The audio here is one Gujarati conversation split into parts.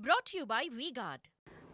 brought to you by V-Guard.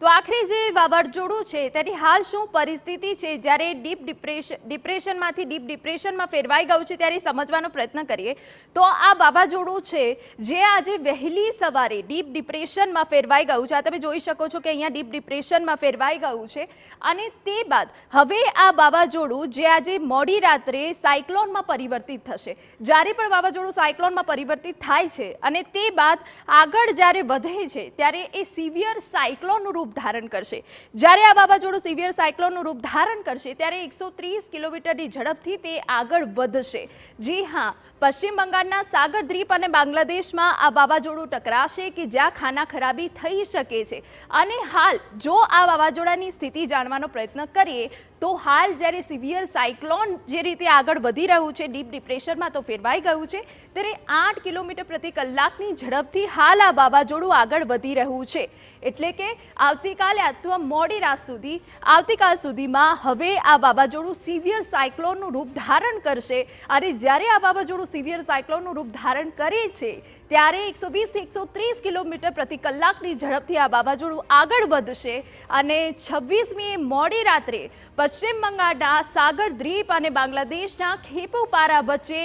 તો આખરે જે વાવાઝોડું છે તેની હાલ શું પરિસ્થિતિ છે, જ્યારે ડિપ્રેશનમાંથી ડીપ ડિપ્રેશનમાં ફેરવાઈ ગયું છે ત્યારે સમજવાનો પ્રયત્ન કરીએ તો આ વાવાઝોડું છે જે આજે વહેલી સવારે ડીપ ડિપ્રેશનમાં ફેરવાઈ ગયું છે. આ તમે જોઈ શકો છો કે અહીંયા ડીપ ડિપ્રેશનમાં ફેરવાઈ ગયું છે અને તે બાદ હવે આ વાવાઝોડું જે આજે મોડી રાત્રે સાયક્લોનમાં પરિવર્તિત થશે. જ્યારે પણ વાવાઝોડું સાયક્લોનમાં પરિવર્તિત થાય છે અને તે બાદ આગળ જ્યારે વધે છે ત્યારે એ સિવિયર સાયક્લોનનું રૂપ ધારણ કરશે. જ્યારે આ વાવાઝોડું સિવિયર સાયક્લોનનું રૂપ ધારણ કરશે ત્યારે 130 કિલોમીટરની ઝડપથી તે આગળ વધશે. જી હા, પશ્ચિમ બંગાળના સાગર દ્વીપ અને બાંગ્લાદેશમાં આ વાવાઝોડું ટકરાશે કે જ્યાં ખાના ખરાબી થઈ શકે છે. અને હાલ જો આ વાવાઝોડાની સ્થિતિ જાણવાનો પ્રયત્ન કરીએ તો હાલ જ્યારે સિવિયર સાયક્લોન જે રીતે આગળ વધી રહ્યું છે, ડીપ ડિપ્રેશનમાં તો ફેરવાઈ ગયું છે, ત્યારે 8 કિલોમીટર પ્રતિ કલાકની ઝડપથી હાલ આ વાવાઝોડું આગળ વધી રહ્યું છે. એટલે કે આવતીકાલે અથવા મોડી રાત સુધી આવતીકાલ સુધીમાં હવે આ વાવાઝોડું સિવિયર સાયક્લોનનું રૂપ ધારણ કરશે. અને જ્યારે આ વાવાઝોડું સિવિયર સાયક્લોનનું રૂપ ધારણ કરે છે ત્યારે 120 થી 130 કિલોમીટર પ્રતિ કલાકની ઝડપથી આ વાવાઝોડું આગળ વધશે અને 26મી મોડી રાત્રે પશ્ચિમ બંગાળના સાગર દ્વીપ અને બાંગ્લાદેશના ખેપુપારા વચ્ચે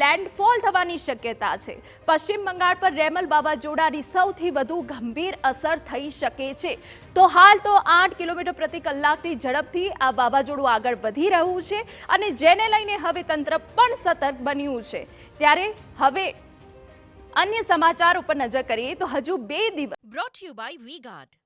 લેન્ડફોલ થવાની શક્યતા છે. પશ્ચિમ બંગાળ પર રેમલ વાવાઝોડાની સૌથી વધુ ગંભીર અસર થઈ શકે છે. તો હાલ તો 8 કિલોમીટર પ્રતિ કલાકની ઝડપથી આ વાવાઝોડું આગળ વધી રહ્યું છે અને જેને લઈને હવે તંત્ર પણ સતર્ક બન્યું છે. ત્યારે હવે અન્ય સમાચાર ઉપર નજર કરીએ તો હજુ 2 દિવસ Brought to you by V-Guard.